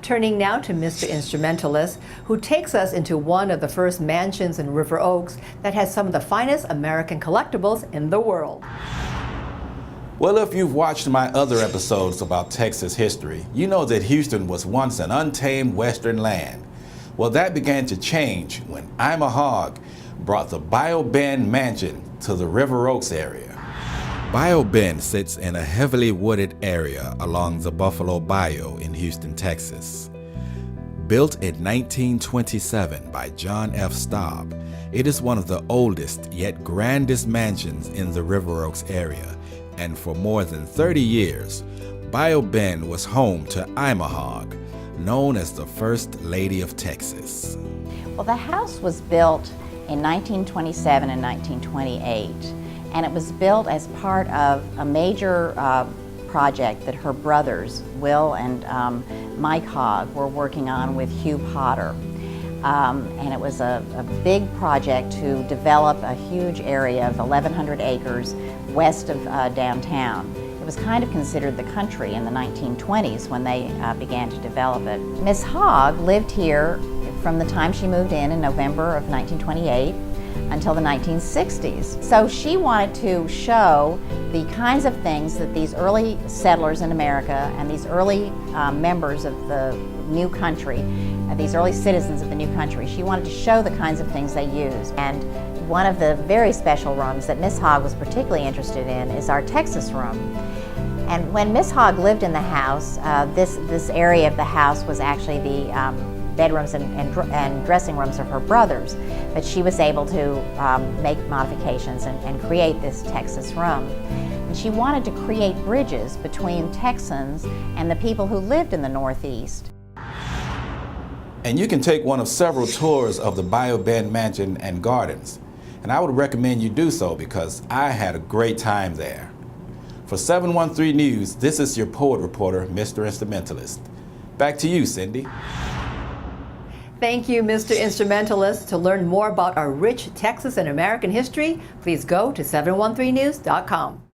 Turning now to Mr. Instrumentalist, who takes us into one of the first mansions in River Oaks that has some of the finest American collectibles in the world. Well, if you've watched my other episodes about Texas history, you know that Houston was once an untamed western land. Well, that began to change when I'm a Hog brought the Bayou Bend Mansion to the River Oaks area. Bayou Bend sits in a heavily wooded area along the Buffalo Bayou in Houston, Texas. Built in 1927 by John F. Staub, it is one of the oldest yet grandest mansions in the River Oaks area, and for more than 30 years, Bayou Bend was home to I'm a Hog, known as the First Lady of Texas. Well, the house was built in 1927 and 1928. And it was built as part of a major project that her brothers, Will and Mike Hogg, were working on with Hugh Potter. And it was a big project to develop a huge area of 1,100 acres west of downtown. It was kind of considered the country in the 1920s when they began to develop it. Miss Hogg lived here from the time she moved in November of 1928 until the 1960s. So she wanted to show the kinds of things that these early settlers in America and these early members of the new country, these early citizens of the new country, she wanted to show the kinds of things they used. And one of the very special rooms that Miss Hogg was particularly interested in is our Texas room. And when Miss Hogg lived in the house, this area of the house was actually the bedrooms and dressing rooms of her brothers, but she was able to make modifications and create this Texas room. And she wanted to create bridges between Texans and the people who lived in the Northeast. And you can take one of several tours of the Bayou Bend Mansion and Gardens, and I would recommend you do so because I had a great time there. For 713 News, this is your poet reporter, Mr. Instrumentalist. Back to you, Cindy. Thank you, Mr. Instrumentalist. To learn more about our rich Texas and American history, please go to 713news.com.